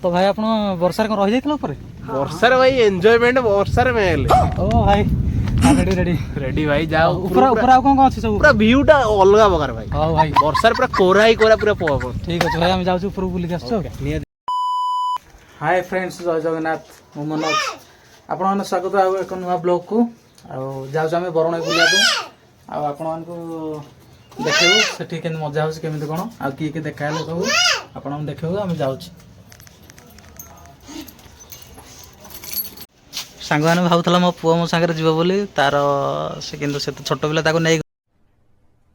तो भाई आपण वर्षा रही जाइतलो ऊपर वर्षा भाई एंजॉयमेंट वर्षा में हेले ओ भाई रेडी रेडी रेडी भाई जाओ ऊपर ऊपर आ कोन अछि सब पूरा व्यू टा अलगा प्रकार भाई हां भाई वर्षा पूरा कोरा ही कोरा पूरा पव ठीक अछि भाई हम जाउ ऊपर बुली के आछो हाय फ्रेंड्स जय जगन्नाथ मु मनोज आपण माने स्वागत आ एक नवा ब्लॉग को आ जाउ हम बरुणै बुलिया को आ आपण मान को देखियो सेठी केन मजा होस केमिति कोन आ की के देखाइलो सब आपण हम देखियो हम जाउ सांग मैंने भावुला मो पुआ मो सांगे जीव बोली तार से किंतु से तो छोट पिला ताको नहीं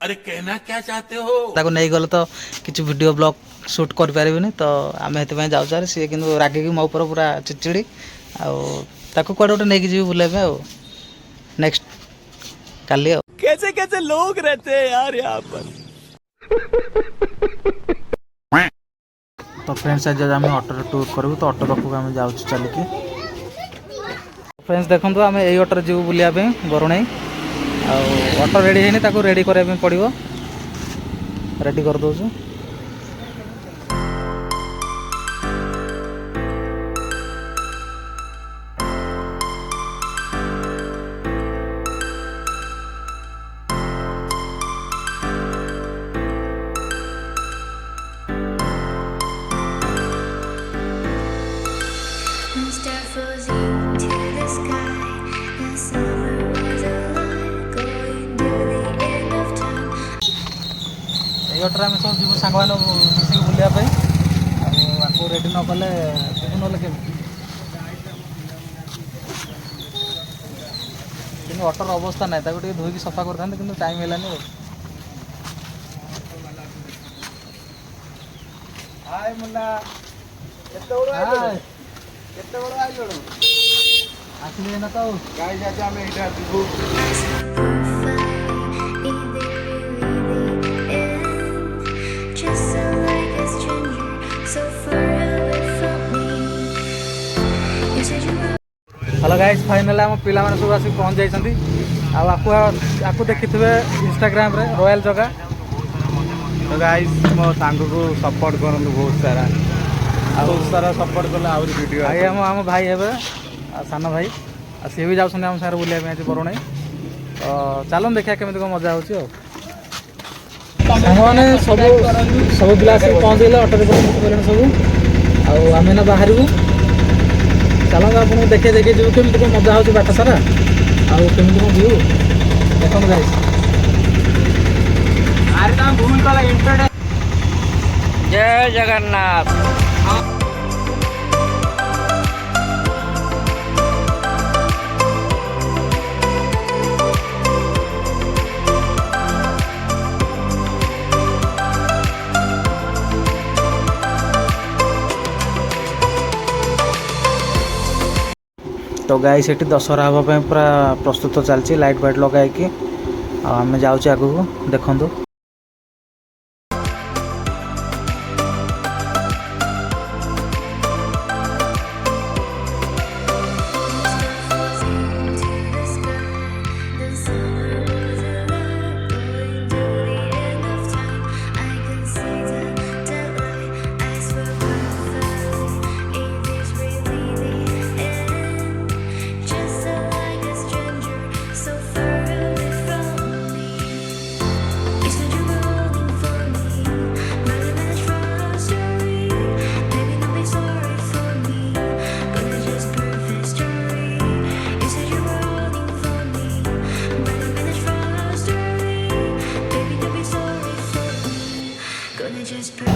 अरे कहना क्या चाहते हो ताको नहीं गले तो किसी वीडियो ब्लॉग शूट कर पारिबनी तो आमे हेते पय जाउ चार से किंतु रागे की मो ऊपर पूरा चिचिड़ी आ ताको कोड उठे नहीं जीव बुले में नेक्स्ट काली कैसे कैसे लोग रहते हैं यार यहाँ पर तो फ्रेंड्स आज आम ऑटो टूर करूँ तो ऑटो पाखक आम जाऊँ चलिकी फ्रेंड्स देखो आम यही ऑटो जीव बुलिया बरुणै ऑटो रेडी है रेडी करने पड़ो रेडी कर दो ऑटो आम सब जीव सांग मिसिक बुलायापी आपको रेडी न कले ना कि ऑटोर अवस्था ना धोईक सफा करते कि टाइम है हाय मुन्ना आसले ना तो हेलो गाइस फाइनल आम पिला सब आसिक पहुँच जाइछन्ती आपको देखिथिबे इंस्टाग्राम रे रॉयल जगह तो गाइस मो सांग को सपोर्ट करन बहुत सारा सपोर्ट कले आउर वीडियो भाई हम भाई हेबे सानो भाई आ से भी जाउछन हम सारे बुलिया में आज बरुणै तो चलन देखिया केमिति को मजा होची साने सब सब पिला आसिक पहुँच गले ऑटो रे पहुँच सब आ आमे ना बाहरबू चलो आप देखे देखे जो केमी को मजा हो बाट सारा आमी को व्यू देख जय जगन्नाथ तो गाई से दशहरा हाँपाई पूरा प्रस्तुत चलती लाइट फाइट लगे आम जाऊँ आगू देखु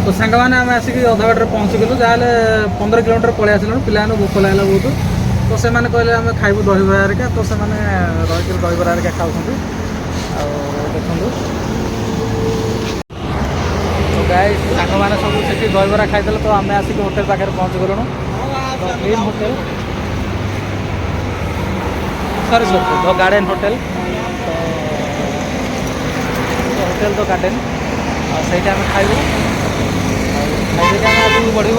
तो सांग मैंने आम आसिक अधा बाटर पहुँची गलु जहाँ 15 किलोमीटर पलि आसल पिला भोक लगे बहुत तो से कहले आम खाइबू दहीबरा हरिका तो से रही दहीबरा हरिका खाऊ देखु तो गाइस सांग मैंने सब से दहीबरा खाईदे तो आम आसिक होटेल पाखे पहुँची गलु तो green hotel sorry sorry the garden hotel तो होटेल द गार्डन सही आम खाइबू आगे बढ़ू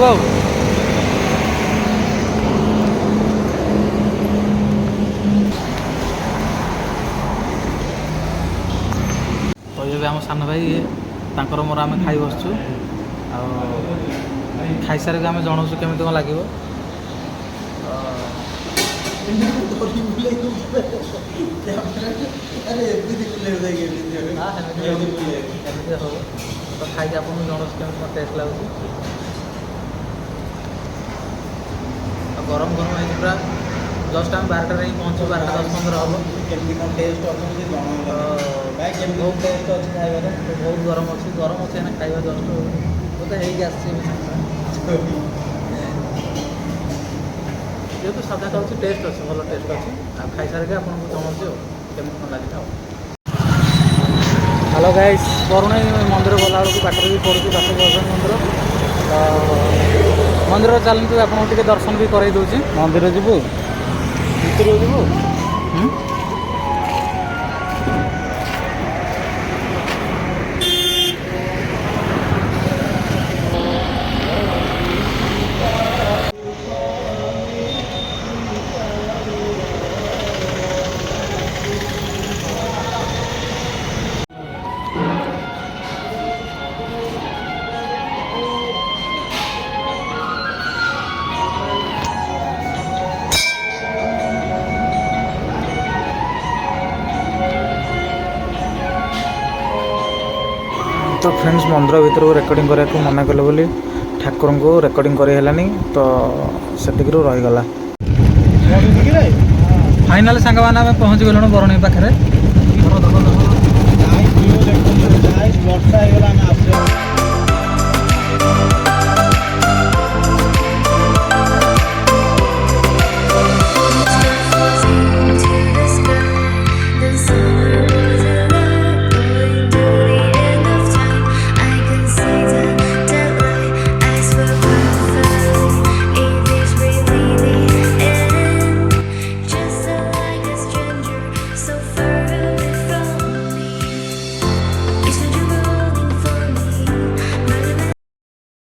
तो ये आम सान भाई तांकर मोर आम खाई बसचु ଖାଇସାରିକି ଆମେ ଜଣାଉଛୁ କେମିତି କ'ଣ ଲାଗିବ। ଏମିତି ହବ ତ ଖାଇକି ଆପଣଙ୍କୁ ଜଣାଉଛି କେମିତି କ'ଣ ଟେଷ୍ଟ ଲାଗୁଛି। ଆଉ ଗରମ ଗରମ ହେଇଛି ପୁରା। ଜଷ୍ଟ ଆମେ 12ଟାରେ ହିଁ ପହଞ୍ଚିବୁ, 12ଟା 10-15 ହେବ। କେମିତି କ'ଣ ଟେଷ୍ଟ ଅଛି ଭାଇ, କେମିତି ବହୁତ ଟେଷ୍ଟ ଅଛି ଖାଇବାରେ? ବହୁତ ଗରମ ଅଛି ଏଇନା ଖାଇବା ଜଷ୍ଟ ବୋଧେ ହେଇକି ଆସିଛି ଏବେ ସାଙ୍ଗେ ସାଙ୍ଗେ। ଯେହେତୁ ସାଧା ଖାଉଛି ଟେଷ୍ଟ ଅଛି, ଭଲ ଟେଷ୍ଟ ଅଛି। ଆଉ ଖାଇସାରିକି ଆପଣଙ୍କୁ ଜଣାଉଛି ଆଉ କେମିତି କ'ଣ ଲାଗିଲା। ହ୍ୟାଲୋ ଗାଇସ୍, ବରୁଣେଇ ମନ୍ଦିର ଗଲାବେଳକୁ ବାଟରେ ବି ପଡ଼ୁଛି ବାସବଦନ ମନ୍ଦିର। ତ ମନ୍ଦିର ଚାଲନ୍ତୁ ଆପଣଙ୍କୁ ଟିକେ ଦର୍ଶନ ବି କରାଇ ଦେଉଛି। ମନ୍ଦିର ଯିବୁ, ଭିତରକୁ ଯିବୁ। ତ ଫ୍ରେଣ୍ଡସ୍, ମନ୍ଦିର ଭିତରକୁ ରେକର୍ଡ଼ିଂ କରିବାକୁ ମନା କଲେ ବୋଲି ଠାକୁରଙ୍କୁ ରେକର୍ଡ଼ିଂ କରି ହେଲାନି, ତ ସେତିକିରୁ ରହିଗଲା। ଫାଇନାଲ୍ ସାଙ୍ଗମାନେ ଆମେ ପହଞ୍ଚିଗଲୁଣି ବରୁଣେଇ ପାଖରେ। ବର୍ଷା ହେଇଗଲା, ଆମେ ଆସିବା।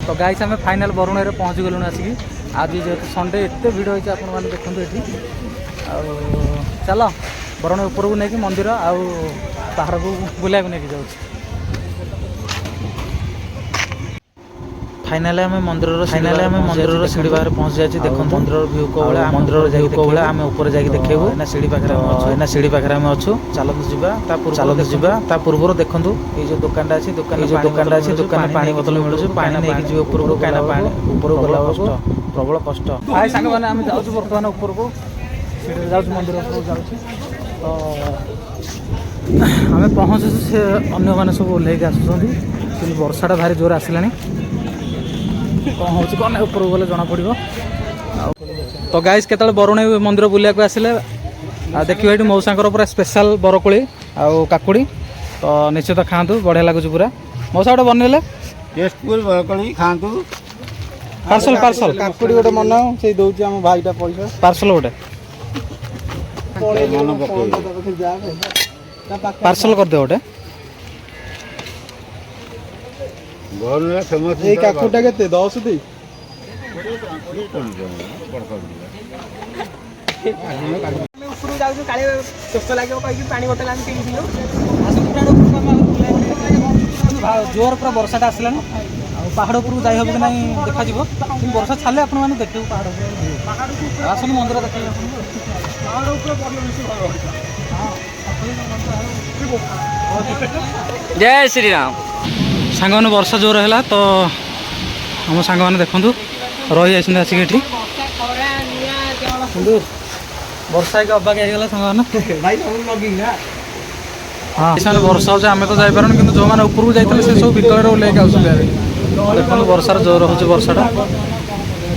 ତ ଗାଇସ୍, ଆମେ ଫାଇନାଲ୍ ବରୁଣେଇରେ ପହଞ୍ଚିଗଲୁଣି ଆସିକି। ଆଜି ଯେହେତୁ ସଣ୍ଡେ ଏତେ ଭିଡ଼ ହେଇଛି ଆପଣମାନେ ଦେଖନ୍ତୁ ଏଠି। ଆଉ ଚାଲ ବରୁଣେଇ ଉପରକୁ ନେଇକି ମନ୍ଦିର ଆଉ ପାହାଡ଼କୁ ବୁଲାଇବାକୁ ନେଇକି ଯାଉଛି। ଫାଇନାଲି ଆମେ ମନ୍ଦିରର ସିଡ଼ି ପାଖରେ ପହଞ୍ଚି ଯାଇଛି। ଦେଖନ୍ତୁ ମନ୍ଦିରର ଭିଉ କୋଉଭଳିଆ, ଆମେ ଉପରେ ଯାଇକି ଦେଖେଇବୁ। ଏଇନା ସିଡ଼ି ପାଖରେ ଆମେ ଅଛୁ। ଚାଲନ୍ତୁ ଯିବା। ତା ପୂର୍ବରୁ ଦେଖନ୍ତୁ ଏଇ ଯେଉଁ ଦୋକାନଟା ଅଛି, ଦୋକାନରେ ପାଣି ବୋତଲ ମିଳୁଛି। ପାଣି ନେଇକି ଯିବେ ଉପରକୁ, କାହିଁକିନା ପାଣି ଉପରକୁ ଗଲାବେଳକୁ ପ୍ରବଳ କଷ୍ଟ। ହାଇ ସାଙ୍ଗମାନେ, ଆମେ ଯାଉଛୁ ବର୍ତ୍ତମାନ ଉପରକୁ। ସିଡ଼ିରେ ଯାଉଛୁ, ମନ୍ଦିର ଉପରକୁ ଯାଉଛି। ତ ଆମେ ପହଞ୍ଚୁଛୁ, ସେ ଅନ୍ୟମାନେ ସବୁ ଓହ୍ଲେଇକି ଆସୁଛନ୍ତି। କିନ୍ତୁ ବର୍ଷାଟା ଭାରି ଜୋର ଆସିଲାଣି। କ'ଣ ହେଉଛି କ'ଣ ନାହିଁ ଉପରକୁ ଗଲେ ଜଣାପଡ଼ିବ। ଆଉ ତ ଗାଇସ୍, କେତେବେଳେ ବରୁଣେଇ ମନ୍ଦିର ବୁଲିବାକୁ ଆସିଲେ ଆଉ ଦେଖିବା ଏଠି ମଉସାଙ୍କର ପୁରା ସ୍ପେଶାଲ୍ ବରକୋଳି ଆଉ କାକୁଡ଼ି। ତ ନିଶ୍ଚିତ ଖାଆନ୍ତୁ, ବଢ଼ିଆ ଲାଗୁଛି ପୁରା। ମଉସା ଗୋଟେ ବନେଇଲେ ଟେଷ୍ଟଫୁଲ୍ ବରକୋଳି ଖାଆନ୍ତୁ। ପାର୍ସଲ କାକୁଡ଼ି ଗୋଟେ ମନାଅ, ସେଇ ଦଉଛି ଆମ ଭାଇଟା ପଇସା। ପାର୍ସଲ ଗୋଟେ ପାର୍ସଲ କରିଦିଅ ଗୋଟେ। ଏଇ କାକୁଡ଼ିଟା କେତେ? 10 ଦେଇ। ଉପରକୁ ଯାଉଛୁ, କାଳେ ଶୋଷ ଲାଗିବ କହିକି ପାଣି ବୋତଲ ଆମେ କିଣିଥିଲୁ। ଜୋର ପୁରା ବର୍ଷାଟା ଆସିଲାଣି। ଆଉ ପାହାଡ଼ ଉପରକୁ ଯାଇ ହେବ କି ନାହିଁ ଦେଖାଯିବ। କିନ୍ତୁ ବର୍ଷା ଛାଡ଼ିଲେ ଆପଣମାନେ ଦେଖିବୁ ପାହାଡ଼ ଉପରେ। ଆସନ୍ତୁ ମନ୍ଦିର ଦେଖିବେ ଆପଣଙ୍କୁ। ପାହାଡ଼ ଉପରେ ଜୟ ଶ୍ରୀରାମ। ସାଙ୍ଗମାନେ, ବର୍ଷା ଜୋର ହେଲା ତ ଆମ ସାଙ୍ଗମାନେ ଦେଖନ୍ତୁ ରହିଯାଇଛନ୍ତି ଆସିକି ଏଠି। କିନ୍ତୁ ବର୍ଷା ହେଇକି ଅବାଗିଆ ହେଇଗଲା ସାଙ୍ଗମାନେ। ହଁ, ସେମାନେ ବର୍ଷା ହେଉଛି, ଆମେ ତ ଯାଇପାରୁନି। କିନ୍ତୁ ଯେଉଁମାନେ ଉପରକୁ ଯାଇଥିଲେ ସେ ସବୁ ଭିତରେ ଓହ୍ଲେଇକି ଆସୁଛନ୍ତି। ଦେଖନ୍ତୁ ବର୍ଷାର ଜୋର ହେଉଛି ବର୍ଷାଟା।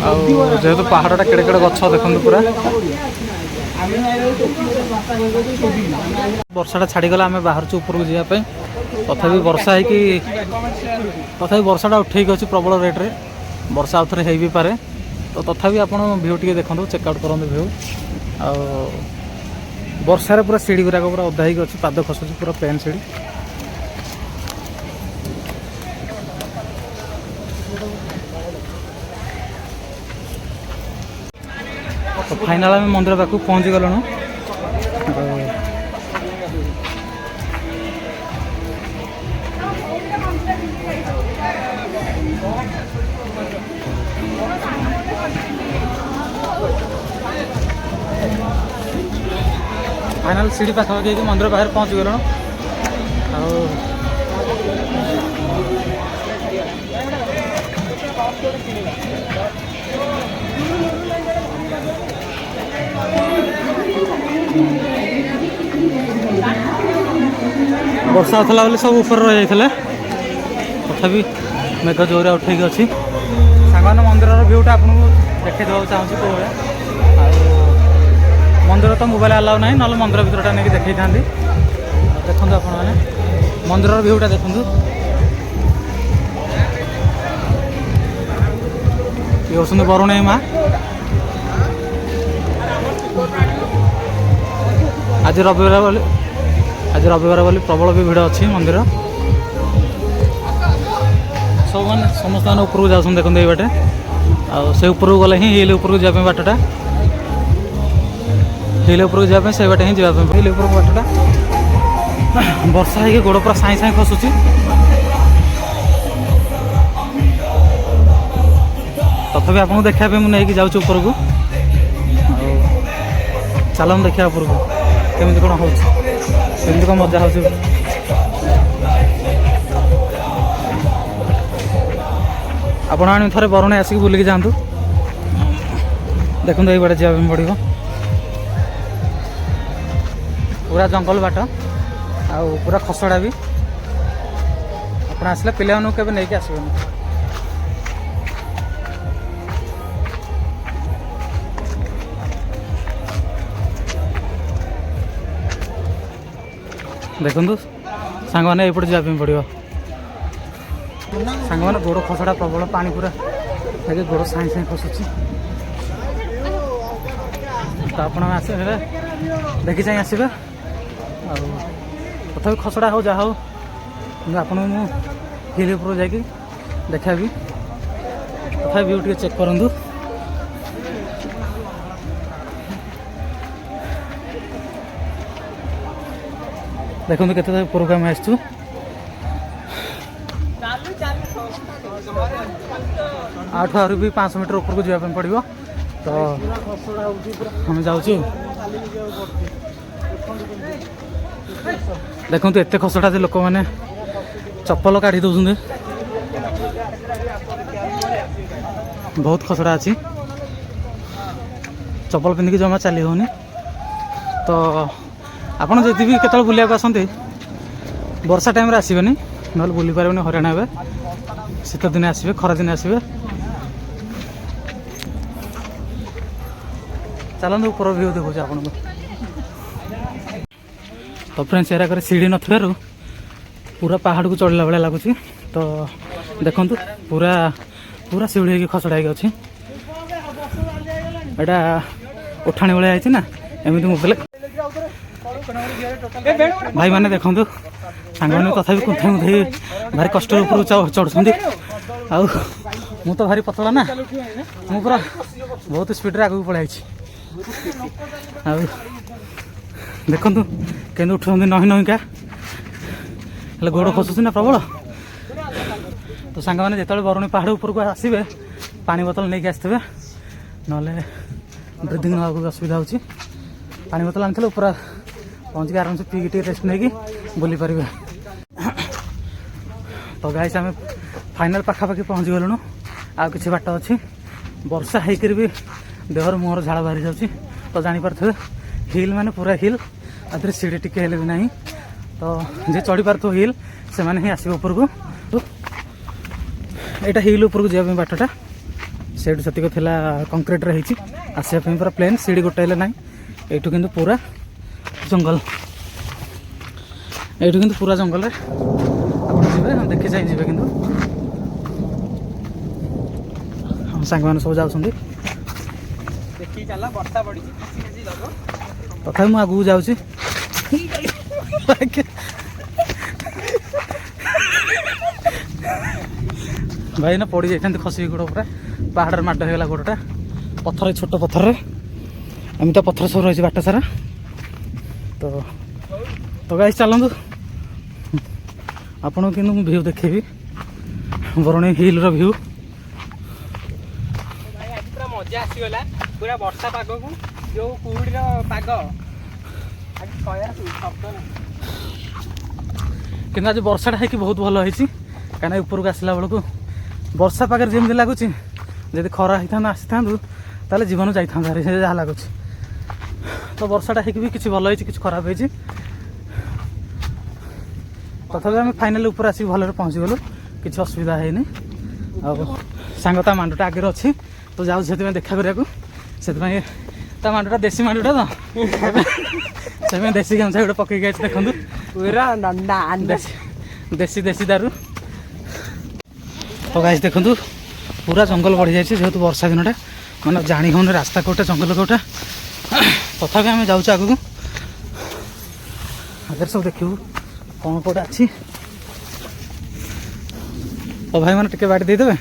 ଆଉ ଯେହେତୁ ପାହାଡ଼ଟା କେଡ଼େ କେଡ଼େ ଗଛ ଦେଖନ୍ତୁ ପୁରା। ବର୍ଷାଟା ଛାଡ଼ିଗଲା, ଆମେ ବାହାରୁଛୁ ଉପରକୁ ଯିବା ପାଇଁ। ତଥାପି ବର୍ଷାଟା ଉଠେଇକି ଅଛି ପ୍ରବଳ ରେଟ୍ରେ। ବର୍ଷା ଆଉ ଥରେ ହେଇ ବି ପାରେ। ତ ତଥାପି ଆପଣ ଭିଉ ଟିକେ ଦେଖନ୍ତୁ, ଚେକ୍ଆଉଟ୍ କରନ୍ତୁ ଭିଉ। ଆଉ ବର୍ଷାରେ ପୁରା ସିଡ଼ି ଗୁଡ଼ାକ ପୁରା ଓଦା ହେଇକି ଅଛି, ପାଦ ଖସୁଛି, ପୁରା ପ୍ଲେନ୍ ସିଡ଼ି। ତ ଫାଇନାଲ୍ ଆମେ ମନ୍ଦିର ପାଖକୁ ପହଞ୍ଚି ଗଲୁଣୁ। फाइनाल सीढ़ी पाखापाखि ହେଇକି मंदिर बाहर पहुँच गलुँ ଆଉ ବର୍ଷା ହେଉଥିଲା ବୋଲି ସବୁ ଉପରେ ରହିଯାଇଥିଲେ ତଥାପି ମେଘ ଜୋରରେ ଉଠେଇକି ଅଛି ସାଙ୍ଗମାନେ ମନ୍ଦିରର ଭ୍ୟୁଟା ଆପଣଙ୍କୁ ଦେଖାଇ ଦେବାକୁ ଚାହୁଁଛି କେଉଁ ଭଳିଆ ଆଉ ମନ୍ଦିର ତ ମୋବାଇଲ ଆଲାଉ ନାହିଁ ନହେଲେ ମନ୍ଦିର ଭିତରଟା ନେଇକି ଦେଖାଇଥାନ୍ତି ଦେଖନ୍ତୁ ଆପଣମାନେ ମନ୍ଦିରର ଭ୍ୟୁଟା ଦେଖନ୍ତୁ ଇଏ ହେଉଛନ୍ତି ବରୁଣେଇ ମା ଆଜି ରବିବାର ବୋଲି ପ୍ରବଳ ବି ଭିଡ଼ ଅଛି ମନ୍ଦିର ସବୁମାନେ ସମସ୍ତେ ମାନେ ଉପରକୁ ଯାଉଛନ୍ତି ଦେଖନ୍ତୁ ଏଇ ବାଟେ ଆଉ ସେ ଉପରକୁ ଗଲେ ହିଁ ହିଲ୍ ଉପରକୁ ଯିବା ପାଇଁ ବାଟଟା ହିଲ୍ ଉପରକୁ ଯିବା ପାଇଁ ସେଇ ବାଟେ ହିଁ ଯିବା ପାଇଁ ହିଲ୍ ଉପରକୁ ବାଟଟା ବର୍ଷା ହେଇକି ଗୋଡ଼ ପୁରା ସାଇଁ ସାଇଁ ଖସୁଛି ତଥାପି ଆପଣଙ୍କୁ ଦେଖିବା ପାଇଁ ମୁଁ ନେଇକି ଯାଉଛି ଉପରକୁ ଆଉ ଚାଲନ୍ତୁ ଦେଖିବା ଉପରକୁ କେମିତି କ'ଣ ହେଉଛି କେମିତି କ'ଣ ମଜା ହେଉଛି ଆପଣ ଆଣି ଥରେ ବରୁଣେଇ ଆସିକି ବୁଲିକି ଯାଆନ୍ତୁ ଦେଖନ୍ତୁ ଏଇ ବାଟେ ଯିବା ପାଇଁ ପଡ଼ିବ ପୁରା ଜଙ୍ଗଲ ବାଟ ଆଉ ପୁରା ଖସଡ଼ା ବି ଆପଣ ଆସିଲେ ପିଲାମାନଙ୍କୁ କେବେ ନେଇକି ଆସିବେନି ଦେଖନ୍ତୁ ସାଙ୍ଗମାନେ ଏଇପଟେ ଯିବା ପାଇଁ ପଡ଼ିବ ସାଙ୍ଗମାନେ ଗୋଡ଼ ଖସଡ଼ା ପ୍ରବଳ ପାଣି ପୁରା ଦେଖି ଗୋଡ଼ ସାଇଁ ସାଇଁ ଖସୁଛି ତ ଆପଣ ଆସିଲେ ଦେଖି ଚାହିଁ ଆସିବେ ଆଉ ତଥାପି ଖସଡ଼ା ହଉ ଯାହା ହଉ କିନ୍ତୁ ଆପଣଙ୍କୁ ମୁଁ ହିଲ୍ ଉପରକୁ ଯାଇକି ଦେଖାଇବି ତଥାପି ଭିଉ ଟିକେ ଚେକ୍ କରନ୍ତୁ ଦେଖନ୍ତୁ କେତେ ଉପରକୁ ଆମେ ଆସିଛୁ आठ आहुरी भी 500 मीटर ऊपर को जावाई पड़ो तो हम जाऊँ देखो एत खसटा लोक मैंने चप्पल काढ़ी दौरान बहुत खसड़ा अच्छी चप्पल पिंधिकी जमा चली होनी तो आपड़ जब भी केत बुला आसते वर्षा टाइम आसबे ना बुली पारे हराण हे शीत दिन आसबे खरा दिन आसबे चलते ऊपर व्यू देखो आपन को तो फ्रेंड्स एरा कर सीढ़ी न पूरा पहाड़ को चढ़ला भाया लगुच तो देखु पूरा पूरा सीढ़ी खसड़ा अच्छी एटा उठाणी भाई ना एमती मोबाइल भाई मैंने देखु सांग मैंने तथा कुंथाई मुथाई भारी कष्ट ऊपर चढ़ुंट मु तो भारी पतला ना मु पूरा बहुत स्पीड आगे पलि देखु के उठुं नही नहींका गोड़ खसुच ना प्रबल तो सांग मैंने जो बरुणी पहाड़ ऊपर को आसबे पानी बोतल नहीं आसते ना ब्रिदिंग ना असुविधा हो पानी बोतल आनी पूरा पहुँच के आराम से पीकी टे रेस्ट नहीं बुली पारे तो गाइस आम फाइनाल पाखापाखि पहुँच गलुणु आ कि बाट अच्छी वर्षा होकर भी देहर मुहर झाड़ बाहरी जाऊँगी तो जापर हिल माने पूरा हिल आदि सीढ़ी टिके भी ना तो जे चढ़ी पार हिल से मैंने ही आसो ऊपर को तो यहाँ हिल ऊपर को जावाई बाटटा से कंक्रीट आसवाई पूरा प्लेन सीढ़ी गोटे ना यू कि पूरा जंगल यू कि पूरा जंगल आप देखी चाहिए जी कि हम सांग मैंने सब जाऊँ तथा मुझे आगू जाऊँ भाई ना पड़ जाती खसी गोड़ पूरा पहाड़ माड होगा गोड़टा पत्थर छोट पत्थर एमती पत्थर सब रही बाट सारा तो गाइस चलतु आपन कि भ्यू देखेबी बरुणेई हिल रो भ्यू मजा आसीगला पूरा वर्षा पाग को जो कुहुड़ी पाग କିନ୍ତୁ ଆଜି ବର୍ଷାଟା ହେଇକି ବହୁତ ଭଲ ହେଇଛି କାହିଁକିନା ଉପରକୁ ଆସିଲା ବେଳକୁ ବର୍ଷା ପାଖରେ ଯେମିତି ଲାଗୁଛି ଯଦି ଖରା ହେଇଥାନ୍ତା ଆସିଥାନ୍ତୁ ତାହେଲେ ଜୀବନ ଯାଇଥାନ୍ତା ସେ ଯାହା ଲାଗୁଛି। ତ ବର୍ଷାଟା ହେଇକି ବି କିଛି ଭଲ ହେଇଛି କିଛି ଖରାପ ହେଇଛି। ତଥାପି ଆମେ ଫାଇନାଲି ଉପରେ ଆସିକି ଭଲରେ ପହଞ୍ଚିଗଲୁ କିଛି ଅସୁବିଧା ହେଇନି। ଆଉ ସାଙ୍ଗ ତା ମାଣ୍ଡଟା ଆଗରେ ଅଛି ତ ଯାଉଛି ସେଥିପାଇଁ ଦେଖା କରିବାକୁ। ସେଥିପାଇଁ ତା ମାଣ୍ଡଟା ଦେଶୀ ମାଣ୍ଡଟା ତ ସେଥିପାଇଁ ଦେଶୀ ଗାମୁଛା ଗୋଟେ ପକେଇକି ଅଛି ଦେଖନ୍ତୁ ପୁରା ନଣ୍ଡା ଦେଶୀ ଦେଶୀ ଦାରୁ। ତ ଗାଇସ୍ ଦେଖନ୍ତୁ ପୁରା ଜଙ୍ଗଲ ବଢ଼ିଯାଇଛି ଯେହେତୁ ବର୍ଷା ଦିନଟା ମାନେ ଜାଣି ହେଉନି ରାସ୍ତା କେଉଁଟା ଜଙ୍ଗଲ କେଉଁଟା। ତଥାପି ଆମେ ଯାଉଛୁ ଆଗକୁ ଆଗରେ ସବୁ ଦେଖିବୁ କ'ଣ କେଉଁଟା ଅଛି। ତ ଭାଇମାନେ ଟିକେ ବାଡ଼ି ଦେଇଦେବେ।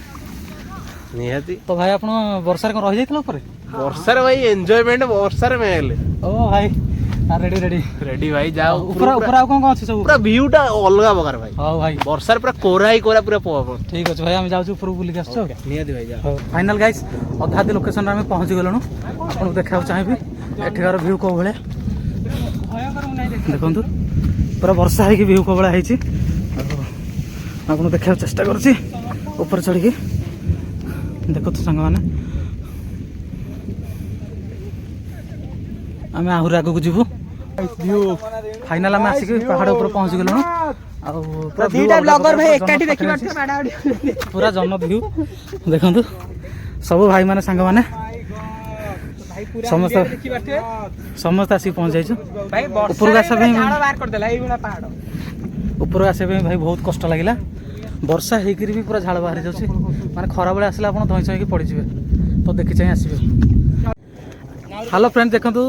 ନିହାତି ତ ଭାଇ ଆପଣ ବର୍ଷାରେ କ'ଣ ରହିଯାଇଥିଲା ଉପରେ? ବର୍ଷାରେ ଭାଇ ଏନ୍ଜୟମେଣ୍ଟ ବର୍ଷାରେ ମେଲେ। ଓ ଭାଇ ରେଡି ରେଡି ରେଡି ଭାଇ ଯାଅ ଉପରେ ଉପରେ ଆଉ କ'ଣ କ'ଣ ଅଛି ସବୁ? ପୁରା ଭିଉ ଟା ଅଲଗା ପ୍ରକାର ଭାଇ। ହଉ ଭାଇ ବର୍ଷାରେ ପୁରା କୋରା ହି କୋରା ପୁରା ପବନ। ଠିକ୍ ଅଛି ଭାଇ ଆମେ ଯାଉଛୁ ଉପରକୁ ବୁଲିକି ଆସୁଛୁ। ନିହାତି ଭାଇ ଯାଅ। ଫାଇନାଲ ଗାଇସ୍ ଅଧା ଆଧି ଲୋକେସନରେ ଆମେ ପହଞ୍ଚି ଗଲୁଣୁ। ଆପଣଙ୍କୁ ଦେଖିବାକୁ ଚାହିଁବି ଏଠିକାର ଭିଉ କେଉଁ ଭଳିଆ ଦେଖନ୍ତୁ। ପୁରା ବର୍ଷା ହେଇକି ଭିଉ କେଉଁ ଭଳିଆ ହେଇଛି ଆପଣଙ୍କୁ ଦେଖିବାକୁ ଚେଷ୍ଟା କରୁଛି ଉପରେ ଚଢ଼ିକି ଦେଖନ୍ତୁ ସାଙ୍ଗମାନେ। ଆମେ ଆହୁରି ଆଗକୁ ଯିବୁ। ଫାଇନାଲ ଆମେ ଆସିକି ପାହାଡ଼ ଉପରେ ପହଞ୍ଚି ଗଲୁଣୁ। ଆଉ ପୁରା ଦିଟା ବ୍ଲଗର ଭାଇ ଏକାଠି ଦେଖିପାରୁଥିବେ ମାଡ଼ାମାଡ଼ି ପୁରା ଜନ ଭିଉ ଦେଖନ୍ତୁ। ସବୁ ଭାଇମାନେ ସାଙ୍ଗମାନେ ଭାଇ ପୁରା ସମସ୍ତେ ଦେଖିପାରୁଥିବେ ସମସ୍ତେ ଆସିକି ପହଞ୍ଚି ଯାଇଛୁ। ଭାଇ ଉପରକୁ ଆସିବା ପାଇଁ ଝାଳ ବାହାର କରିଦେଲା ଏଇଭଳିଆ ପାହାଡ଼। ଉପରକୁ ଆସିବା ପାଇଁ ଭାଇ ବହୁତ କଷ୍ଟ ଲାଗିଲା। ବର୍ଷା ହେଇକିରି ବି ପୁରା ଝାଳ ବାହାରି ଯାଉଛି ମାନେ ଖରାବେଳେ ଆସିଲେ ଆପଣ ଧଇଁ ସଇଁକି ପଡ଼ିଯିବେ। ତ ଦେଖି ଚାହିଁ ଆସିବେ। ହ୍ୟାଲୋ ଫ୍ରେଣ୍ଡ ଦେଖନ୍ତୁ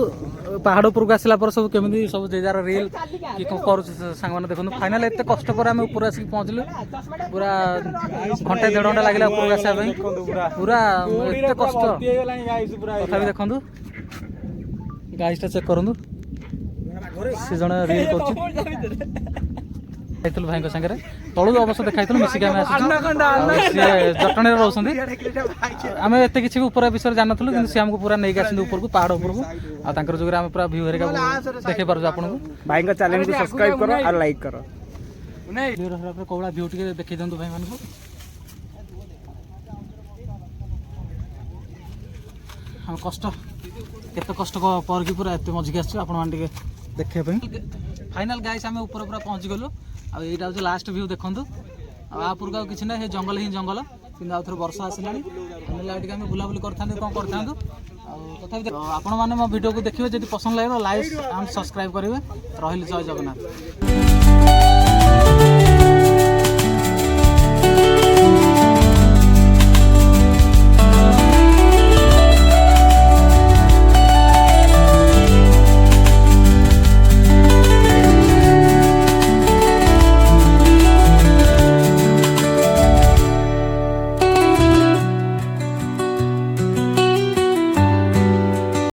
ପାହାଡ଼ ଉପରକୁ ଆସିଲା ପରେ ସବୁ କେମିତି ସବୁ ଯେ ଯାର ରିଲ୍ କି କ'ଣ କରୁଛି ସାଙ୍ଗମାନେ ଦେଖନ୍ତୁ। ଫାଇନାଲ ଏତେ କଷ୍ଟ ପରେ ଆମେ ଉପରକୁ ଆସିକି ପହଞ୍ଚିଲୁ। ପୁରା ଘଣ୍ଟେ ଦେଢ଼ ଘଣ୍ଟା ଲାଗିଲା ଉପରକୁ ଆସିବା ପାଇଁ। ପୁରା ଏତେ କଷ୍ଟ ତଥାପି ଦେଖନ୍ତୁ ଗାଇସ୍ଟା ଚେକ୍ କରନ୍ତୁ ସେ ଜଣେ ରିଲ୍ କରୁଛି। ଯାଇଥିଲୁ ଭାଇଙ୍କ ସାଙ୍ଗରେ ତଳୁ ଅବଶ୍ୟ ଦେଖାଇଥିଲୁ ମିଶିକି ଆମେ ଆସିଛୁ। ସିଏ ଜଟଣୀରେ ରହୁଛନ୍ତି। ଆମେ ଏତେ କିଛି ଉପର ବିଷୟରେ ଜାଣିନଥିଲୁ କିନ୍ତୁ ସିଏ ଆମକୁ ପୁରା ନେଇକି ଆସିଛନ୍ତି ଉପରକୁ ପାହାଡ଼ ଉପରକୁ। ଆଉ ତାଙ୍କର ଯୋଗୁଁ ଆମେ ପୁରା ଭିଉ ହେରିକା ଦେଖେଇ ପାରୁଛୁ ଆପଣଙ୍କୁ। ଭାଇଙ୍କ ଚ୍ୟାନେଲକୁ ସବସ୍କ୍ରାଇବ କର ଆଉ ଲାଇକ୍ କର। କୋଉଭଳିଆ ଭିଉ ଟିକେ ଦେଖେଇ ଦିଅନ୍ତୁ ଭାଇମାନଙ୍କୁ। ଆମ କଷ୍ଟ କେତେ କଷ୍ଟ କରିକି ପୁରା ଏତେ ମଝିକି ଆସିଛୁ ଆପଣମାନେ ଟିକେ ଦେଖିବା ପାଇଁ। ଫାଇନାଲ ଗାଇସ୍ ଆମେ ଉପରେ ପୁରା ପହଞ୍ଚି ଗଲୁ। ଆଉ ଏଇଟା ହେଉଛି ଲାଷ୍ଟ ଭିଉ ଦେଖନ୍ତୁ। ଆଉ ଆ ଉପରକୁ ଆଉ କିଛି ନାହିଁ ସେ ଜଙ୍ଗଲ ହିଁ ଜଙ୍ଗଲ। କିନ୍ତୁ ଆଉ ଥରେ ବର୍ଷା ଆସିଲାଣି ନହେଲେ ଆଉ ଟିକେ ଆମେ ବୁଲାବୁଲି କରିଥାନ୍ତୁ କ'ଣ କରିଥାନ୍ତୁ। ଆଉ ତଥାପି ଆପଣମାନେ ମୋ ଭିଡ଼ିଓକୁ ଦେଖିବେ ଯଦି ପସନ୍ଦ ଲାଗିବ ଲାଇକ୍ ଆଣ୍ଡ ସବସ୍କ୍ରାଇବ୍ କରିବେ। ରହିଲି ଜୟ ଜଗନ୍ନାଥ।